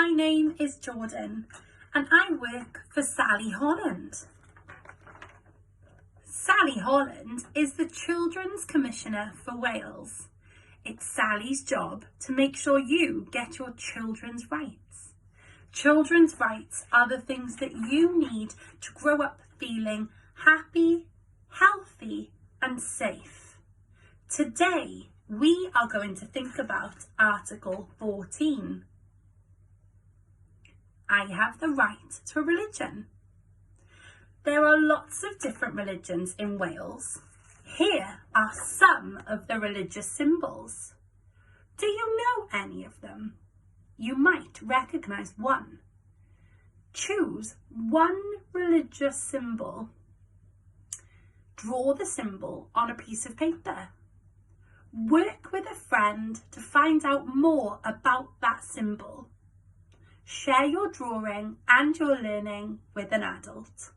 My name is Jordan and I work for Sally Holland. Sally Holland is the Children's Commissioner for Wales. It's Sally's job to make sure you get your children's rights. Children's rights are the things that you need to grow up feeling happy, healthy and safe. Today, we are going to think about Article 14. I have the right to a religion. There are lots of different religions in Wales. Here are some of the religious symbols. Do you know any of them? You might recognise one. Choose one religious symbol. Draw the symbol on a piece of paper. Work with a friend to find out more about that symbol. Share your drawing and your learning with an adult.